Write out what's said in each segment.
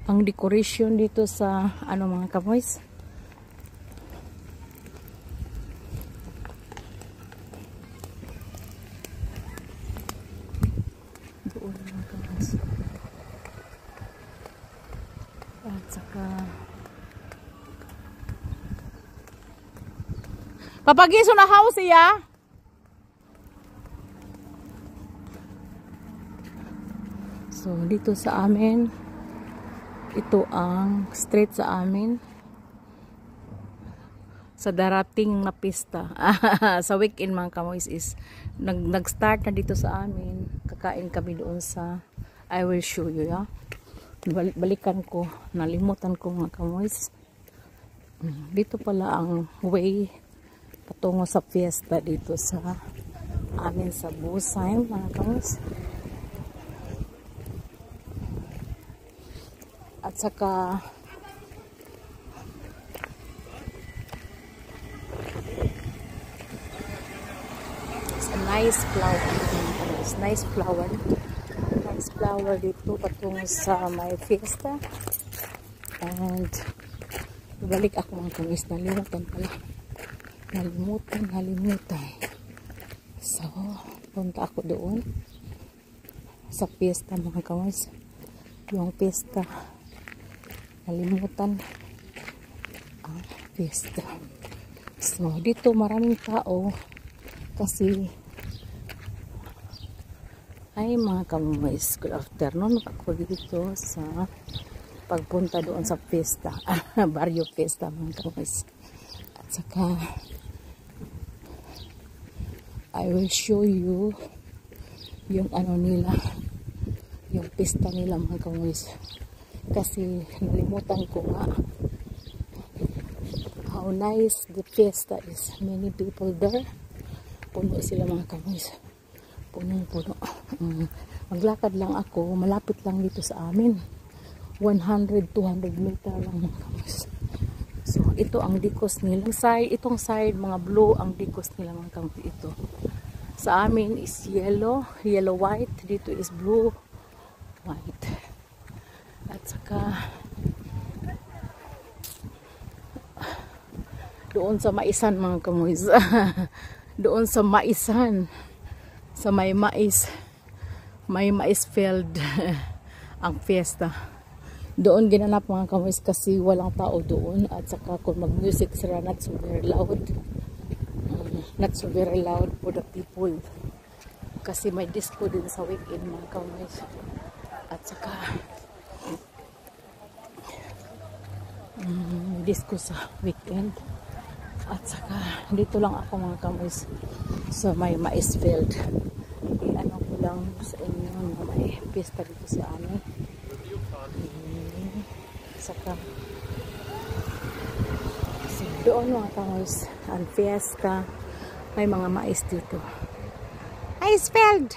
ang decoration dito sa ano mga kamoys. Doon mga kamoys. At saka papagiso na house iya. So dito sa amin, ito ang street sa amin sa darating na pista. Sa weekend mga kamoys is nag-start na dito sa amin. Kakain kami doon sa, I will show you, yeah? Balikan ko, nalimutan ko mga kamoys. Dito pala ang way patungo sa fiesta dito sa amin sa Busay mga kamoys. At saka it's a nice flower. It's nice flower. Nice flower dito patungo sa may fiesta. And balik ako mga kamoys, nalimutan pala. Nalimutan. So, punta ako doon sa fiesta mga kamoys. Yung fiesta. Nalimutan ang fiesta. So, dito maraming tao kasi ay mga kamoys, good afternoon ako dito sa pagpunta doon sa fiesta. Barrio Fiesta mga kamoys. At saka I will show you yung ano nila, yung pista nila mga kamoys. Kasi nalimutan ko nga how nice the fiesta is. Many people there. Puno sila mga kamoys. Punong-puno. Maglakad lang ako. Malapit lang dito sa amin. 100-200 meter lang mga kamoys. So ito ang dikos nila. Itong side mga blue ang dikos nila mga kamoys. Ito. Sa amin is yellow. Yellow-white. Dito is blue-white. At saka doon sa Maisan mga kamoys. Doon sa Maisan, sa may mais field ang fiesta. Doon ginanap mga kamoys kasi walang tao doon. At saka kung mag music sila, not so very loud. Not so very loud for the people kasi may disco din sa weekend mga kamoys. At saka disco sa weekend. At saka dito lang ako mga kamoys sa may mais field. Ano ko lang sa inyo na may pista dito sa amin. Saka so, doon mga kamoys ang fiesta, may mga mais dito. Mais field.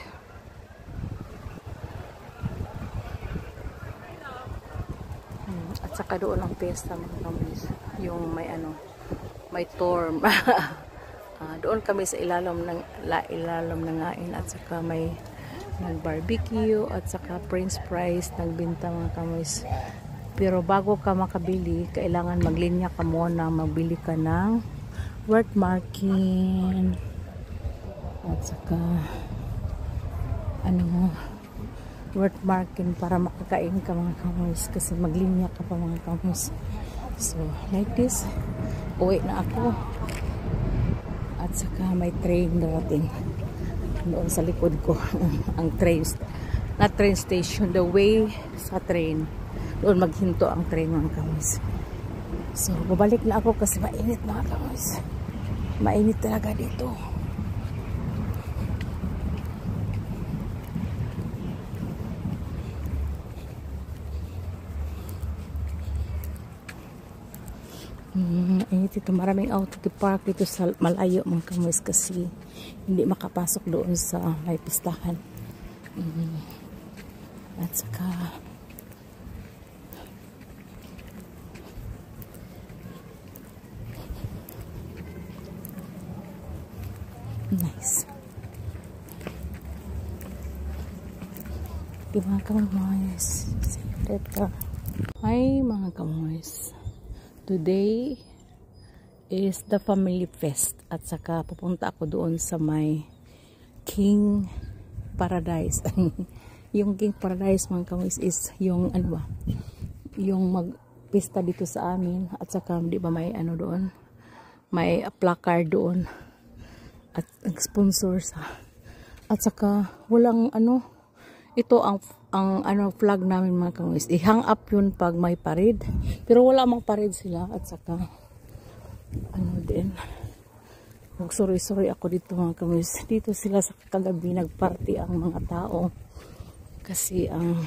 At saka doon ang fiesta mga kamoys, yung may ano, may torm. Doon kami sa ilalim ng ngain. At saka may nag-barbecue. At saka French fries nagbinta mga kamoys. Pero bago ka makabili, kailangan maglinya ka muna. Magbili ka ng word marking. At saka ano, word marking para makakain ka mga kamoys. Kasi maglinya ka pa mga kamoys. So, like this, uwi na ako. At saka may train darating. Doon sa likod ko, ang train, not train station, the way sa train. Doon maghinto ang train mga kamoys. So, babalik na ako kasi mainit mga kamoys. Mainit talaga dito. Dito maraming auto to park dito sa malayo mga kamoys kasi hindi makapasok doon sa may pistahan. At saka nice. Di mga kamoys, dito Hi mga kamoys. Today is the family fest at saka pupunta ako doon sa may King Paradise. Yung King Paradise mga kamoys is yung ano ba? Yung magpista dito sa amin at saka di ba may ano doon? May placard doon at sponsor sa at saka walang ano ito ang ano flag namin mga kamoys. I-hang up yun pag may parade. Pero wala mang parade sila at saka ano din. Sorry ako dito mga kamoys. Dito sila sa kagabi nagparty ang mga tao. Kasi ang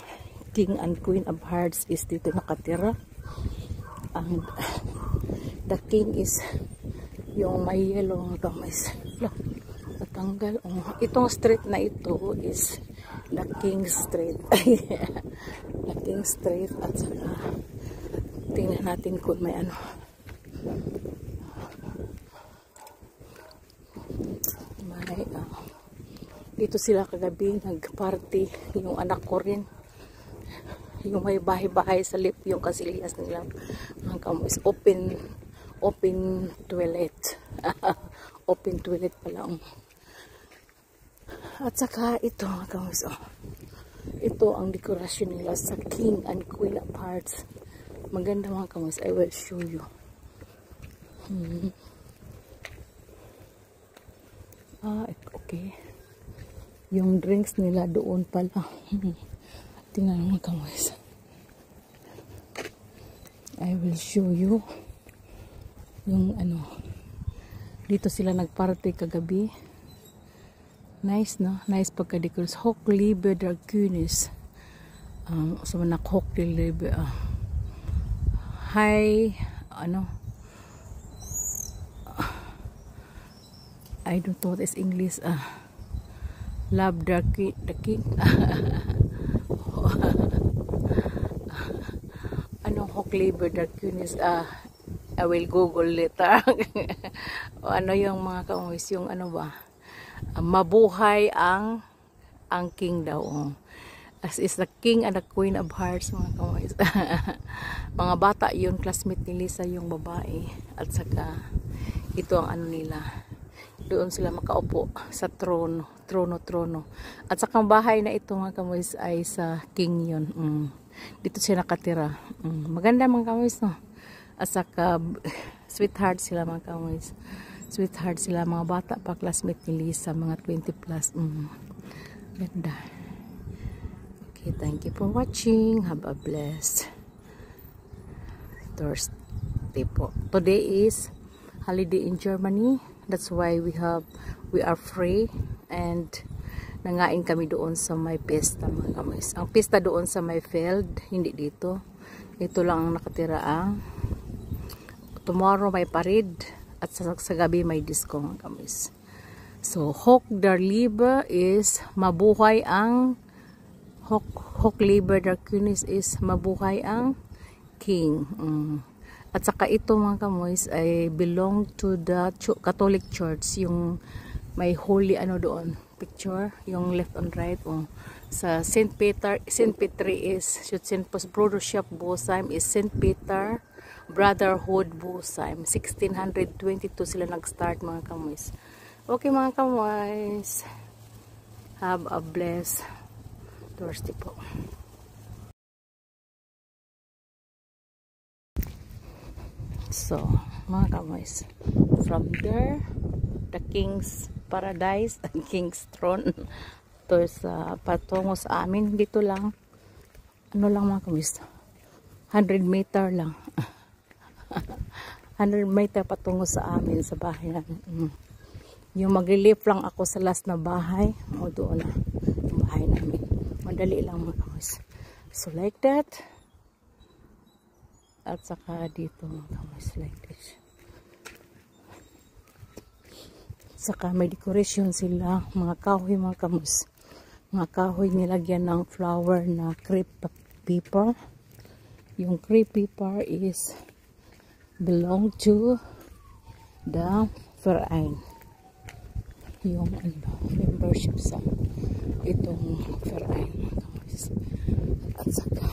King and Queen of Hearts is dito nakatira. And the King is yung may yellow mga kamoys. Natanggal. Itong street na ito is the King Street. The King Street at saka tingnan natin kung may ano. May dito sila kagabi nagparty yung anak ko rin. Yung may bahay-bahay sa lip yung kasilias nila. Mga kamoys open toilet. Open toilet pala. At saka ito mga kamoys. Ito ang dekorasyon nila sa King and Queen of Hearts. Maganda mga kamoys. I will show you. Okay. Yung drinks nila doon pala. Tingnan mga kamoys. I will show you yung ano. Dito sila nagparty kagabi. Nice no? Nice pagka-decoration. Hochliebe der König. So manak Hochliebe. Hi ano? I don't know what is English. Love the king. Ano Hochliebe der König? I will Google later. Ano yung mga kamoys, yung ano ba? Mabuhay ang king daw. As is the King and the Queen of Hearts mga kamoys. Mga bata yun, classmate ni Lisa yung babae. At saka ito ang ano nila. Doon sila makaupo sa trono. At saka ang bahay na ito mga kamoys ay sa King yun. Dito siya nakatira. Maganda mga kamoys no. At saka sweetheart sila mga kamoys. Sweetheart sila mga bata pa, classmate ni Lisa, mga 20 plus. Ganda. Okay, thank you for watching. Have a blessed Thursday po. Today is holiday in Germany. That's why we are free and nangain kami doon sa may pista mga kamoys. Ang pista doon sa may field, hindi dito. Ito lang ang nakatira ang tomorrow may parade at sa gabi may disco mga kamoys. So Hoch der Liebe is mabuhay ang Hochliebe der König is mabuhay ang King. At saka ito mga kamoys ay belong to the Catholic Church, yung may holy ano doon picture, yung left and right. Sa St. Peter is St. Brothership Bosheim is St. Peter Brotherhood Bosheim. 1622 sila nag-start mga kamoys. Okay mga kamoys, have a blessed Thursday po. So mga kamoys, from there the King's Paradise and King's Throne to sa patungo sa amin dito lang ano lang mga kamoys, 100 meter lang. 100 meter patungo sa amin sa bahay namin. Yung maglilip lang ako sa last na bahay o doon na yung bahay namin. Madali lang mga kamoys. So like that. At saka dito mga kamoys like this. Saka may decoration sila, mga kahoy mga kamoys. Mga kahoy nilagyan ng flower na crepe paper. Yung crepe paper is belong to the Verein. Yung membership sa itong Verein. At saka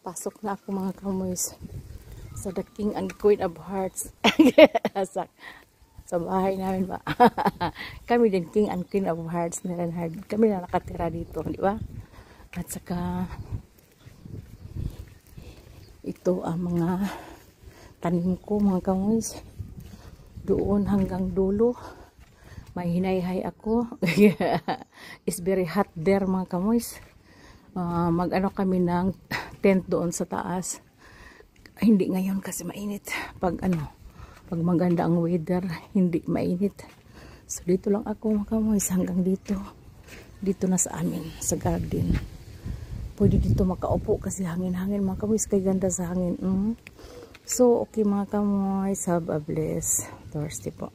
Pasok na ako mga kamoys sa The King and Queen of Hearts. sa bahay namin ba? Kami din King and Queen of Hearts ni Renhard. Kami na nakatira dito, di ba? At saka ito ang mga tanim ko mga kamoys. Doon hanggang dulo. May hinayhay ako. It's very hot there mga kamoys. Mag-ano kami ng tent doon sa taas. Hindi ngayon kasi mainit. Pag maganda ang weather, hindi mainit. So dito lang ako mga kamoys hanggang dito. Dito na sa amin, sa garden. Pwede dito makaupo kasi hangin-hangin mga kamoys. Kay ganda sa hangin. So okay mga kamoys, have a blessed Thursday po.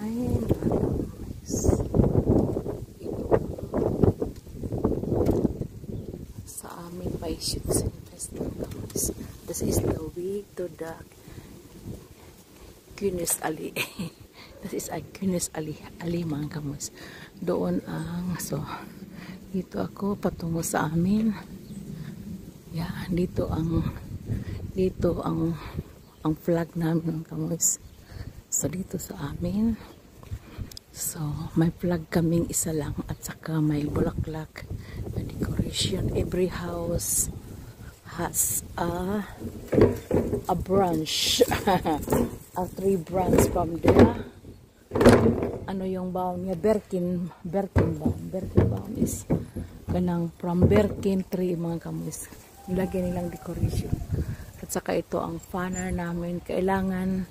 Ayun. Sa amin may shoots and festivals. This is the way to the Kunis Ali. This is a Kunis Ali mga kamoys. Doon so dito ako patungo sa amin. Yeah, dito ang flag namin mga kamoys. So dito sa amin. So may flag kaming isa lang at saka may bulaklak na decoration. Every house has a branch. A 3 branch from there. Ano yung bound niya? Birkin bound. Birkin bound is ganang from Birkin tree mga kamoys. Nilagyan nilang decoration. At saka ito ang funner namin. Kailangan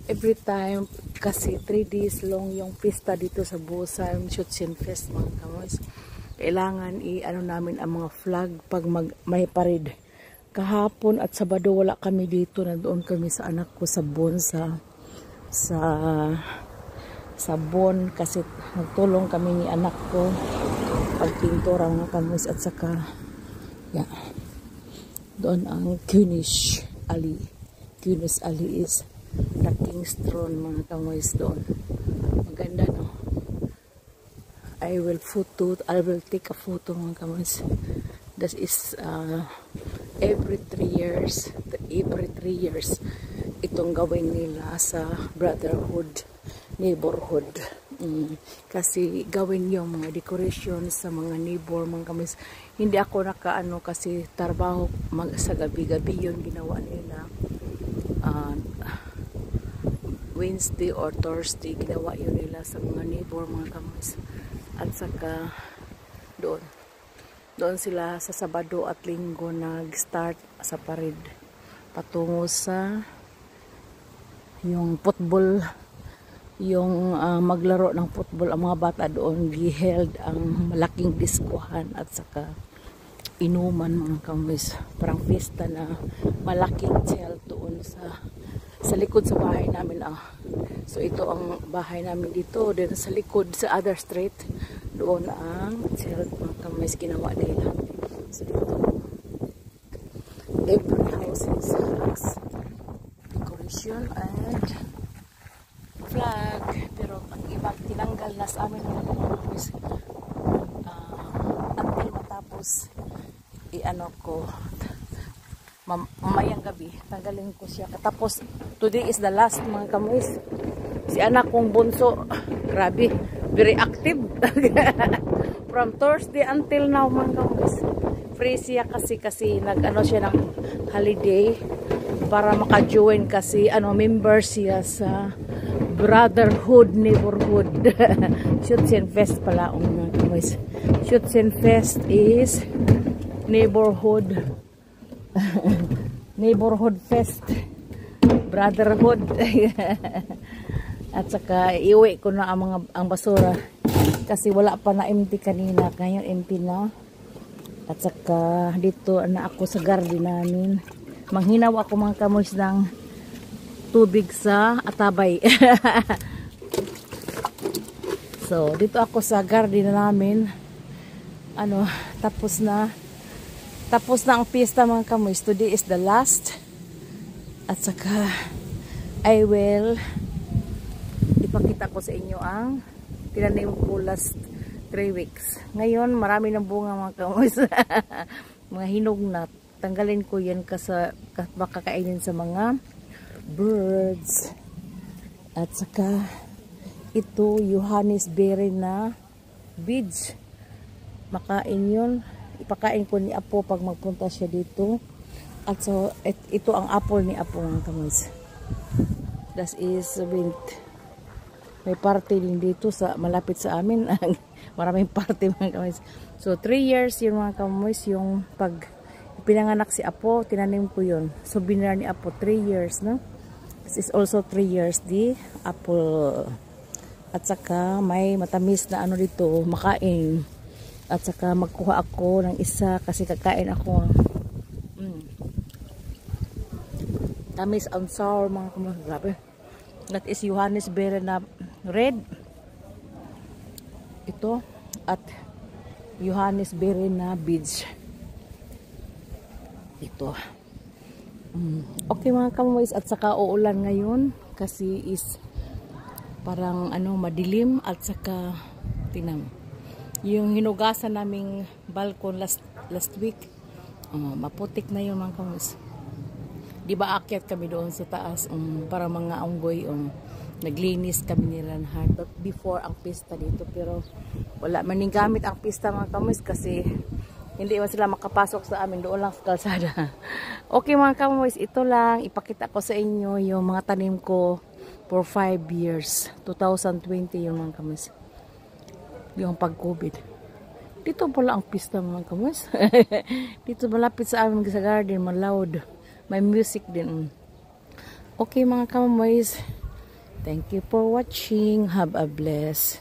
every time kasi 3 days long yung pista dito sa Busan Shoots Fest mga kamoys. Kailangan namin ang mga flag pag may parade. Kahapon at Sabado wala kami dito, nandoon kami sa anak ko sa Bon sa Bon kasi nagtulong kami ni anak ko pagpintura mga kamoys at saka doon ang Kunis Ali. Kunis Ali is the King's Throne mga kamoys doon. Maganda no. I will take a photo mga kamoys. That is every 3 years itong gawin nila sa Brotherhood neighborhood. Kasi gawin yung mga decoration sa mga neighbor mga kamoys. Hindi ako nakaano kasi trabaho sa gabi-gabi yun ginawa nila. Wednesday or Thursday ginawa yun nila sa mga neighbor mga kamoys. At saka doon sila sa Sabado at Linggo nag-start sa parade patungo sa yung football, yung maglaro ng football ang mga bata doon. Giheld ang malaking diskuhan at saka inuman mga kamoys. Parang fiesta na malaking tent doon sa likod sa bahay namin. So ito ang bahay namin dito. Then sa likod sa other street doon ang tent mga kamoys ginawa nila. So dito every house has decoration and flag, pero ang iba tinanggal na sa amin mga kamoys until matapos ko mamayang gabi tanggalin ko siya. Tapos today is the last mga kamoys. Si anak kong bunso, grabe, very active. From Thursday until now mga kamoys. Free siya kasi nag-ano siya ng holiday para maka-join kasi member siya sa Brotherhood neighborhood. Shoots and Fest pala mga kamoys. Shoots and Fest is neighborhood fest, brotherhood. At saka iuwi ko na ang basura kasi wala pa na empty kanina, ngayon empty na. At saka dito na ako sa garden namin, manghinaw ako mga kamoys ng tubig sa Atabay. So dito ako sa garden namin, tapos na ang pista mga kamoys. Today is the last. At saka I will ipakita ko sa inyo ang tinanim ko last 3 weeks. Ngayon, marami ng bunga mga kamoys. Mga hinog na. Tanggalin ko yan baka kainin sa mga birds. At saka, ito, Johannisberry na beads. Makain yun. Ipakain ko ni Apo pag magpunta siya dito. At so, ito ang apple ni Apo mga kamoys. That is wind. May party din dito malapit sa amin. Maraming party mga kamoys. So 3 years yung mga kamoys, yung pag pinanganak si Apo, tinanim ko yun. So binar ni Apo 3 years, no? This is also 3 years di apple. At saka may matamis na ano dito, makain. At saka magkuha ako ng isa kasi kakain ako. Tamis and sour mga kamoys. Grabe. That is Johannisberry na red. Ito. At Johannisberry na beads. Ito. Okay mga kamoys. At saka uulan ngayon. Kasi is parang madilim. At saka tinam. Yung hinugasan naming balkon last week. Maputik na yun mga kamoys. Diba akyat kami doon sa taas para mga unggoy naglinis kami nila lahat. But before ang pista dito, pero wala maning gamit ang pista mga kamoys kasi hindi man sila makapasok sa amin, doon lang sa kalsada. Okay mga kamoys, ito lang ipakita ko sa inyo yung mga tanim ko for 5 years. 2020 yung mga kamoys. Yung pag-COVID. Dito pala ang pista mga kamoys. Dito malapit sa amin sa garden, loud. May music din. Okay mga kamoys. Thank you for watching. Have a blessed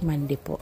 Monday po.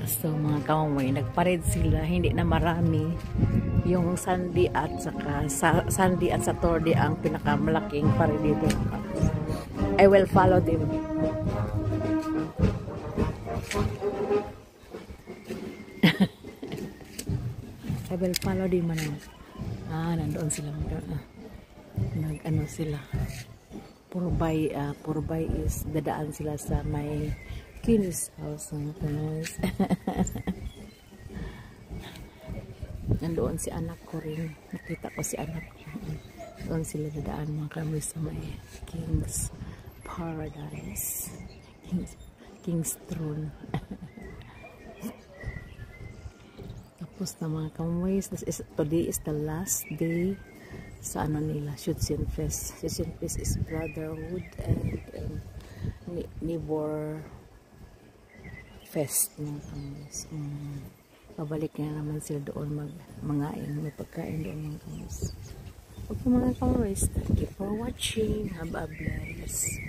So mga kamoy, nagpared sila, hindi na marami. Yung Sunday at Saturday ang pinakamalaking pared dito. I will follow them. I will follow them man. Nandoon sila nag-ano sila. Purbay is dadaan sila sa may Kinis house ng Pinos. Nandoon si anak ko rin. Nakita ko si anak ko. Doon sila dadaan mga kami sa may King's Paradise. King's Throne. Tapos na mga kamoys. Today is the last day sa ano nila, Schutzen Fest. Schutzen Fest is brotherhood and neighbor fest ng kamoys. Pabalik na naman sila doon mangain. May pagkain doon mga kamoys. Okay mga kamoys, thank you for watching. Have a blessed